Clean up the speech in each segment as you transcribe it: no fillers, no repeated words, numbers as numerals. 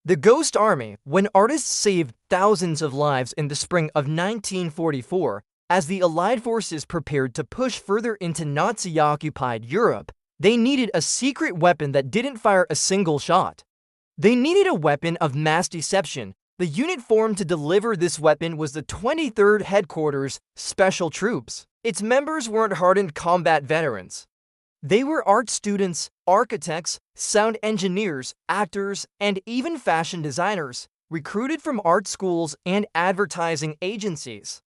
The Ghost Army, when artists saved thousands of lives in the spring of 1944, as the Allied forces prepared to push further into Nazi-occupied Europe, they needed a secret weapon that didn't fire a single shot. They needed a weapon of mass deception. The unit formed to deliver this weapon was the 23rd Headquarters Special Troops. Its members weren't hardened combat veterans. They were art students, architects, sound engineers, actors, and even fashion designers, recruited from art schools and advertising agencies.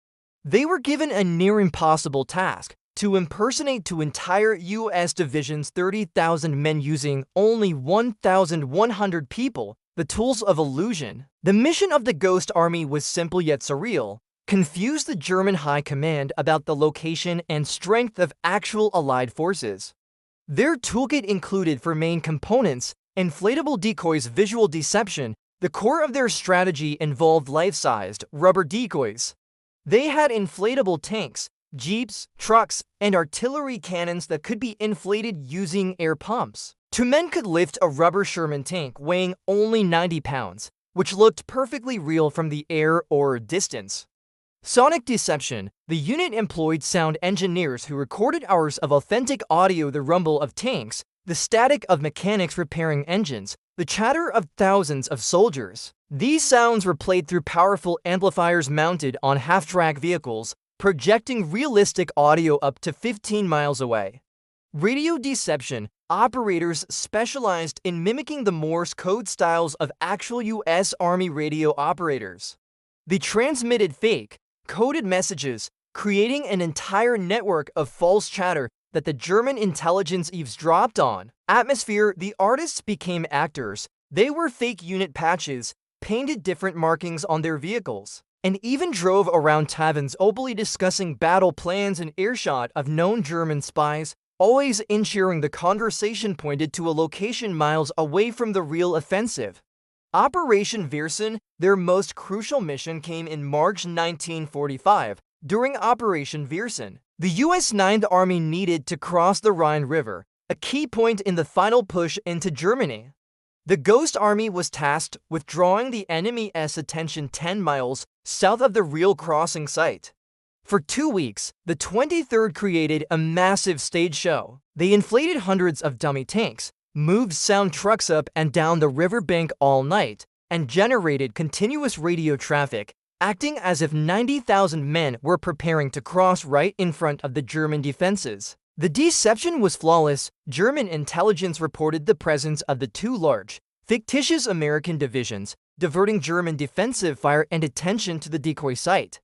They were given a near impossible task: to impersonate two entire U.S. divisions, 30,000 men using only 1,100 people, the tools of illusion. The mission of the Ghost Army was simple yet surreal: confuse the German high command about the location and strength of actual Allied forces. Their toolkit included, for main components, inflatable decoys, visual deception. The core of their strategy involved life-sized, rubber decoys. They had inflatable tanks, jeeps, trucks, and artillery cannons that could be inflated using air pumps. Two men could lift a rubber Sherman tank weighing only 90 pounds, which looked perfectly real from the air or distance. Sonic deception. The unit employed sound engineers who recorded hours of authentic audio: the rumble of tanks, the static of mechanics repairing engines, the chatter of thousands of soldiers. These sounds were played through powerful amplifiers mounted on half-track vehicles, projecting realistic audio up to 15 miles away. Radio deception. Operators specialized in mimicking the Morse code styles of actual U.S. Army radio operators. They transmitted fake, coded messages, creating an entire network of false chatter that the German intelligence eavesdropped on. Atmosphere. The artists became actors. They wore fake unit patches, painted different markings on their vehicles, and even drove around taverns openly discussing battle plans in earshot of known German spies, always ensuring the conversation pointed to a location miles away from the real offensive. Operation Viersen. Their most crucial mission came in March 1945. During Operation Viersen, the U.S. Ninth Army needed to cross the Rhine River, a key point in the final push into Germany. The Ghost Army was tasked with drawing the enemy's attention 10 miles south of the real crossing site. For 2 weeks, the 23rd created a massive stage show. They inflated hundreds of dummy tanks, moved sound trucks up and down the riverbank all night, and generated continuous radio traffic, acting as if 90,000 men were preparing to cross right in front of the German defenses. The deception was flawless. German intelligence reported the presence of the two large, fictitious American divisions, diverting German defensive fire and attention to the decoy site.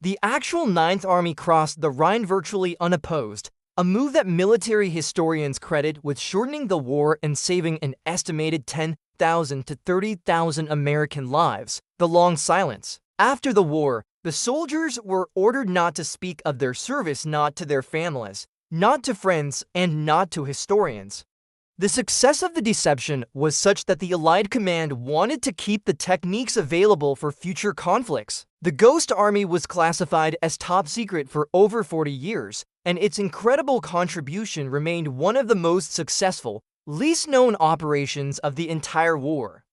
The actual Ninth Army crossed the Rhine virtually unopposed, a move that military historians credit with shortening the war and saving an estimated 10,000 to 30,000 American lives. The long silence. After the war, the soldiers were ordered not to speak of their service, not to their families, not to friends, and not to historians. The success of the deception was such that the Allied command wanted to keep the techniques available for future conflicts. The Ghost Army was classified as top secret for over 40 years, and its incredible contribution remained one of the most successful, least known operations of the entire war.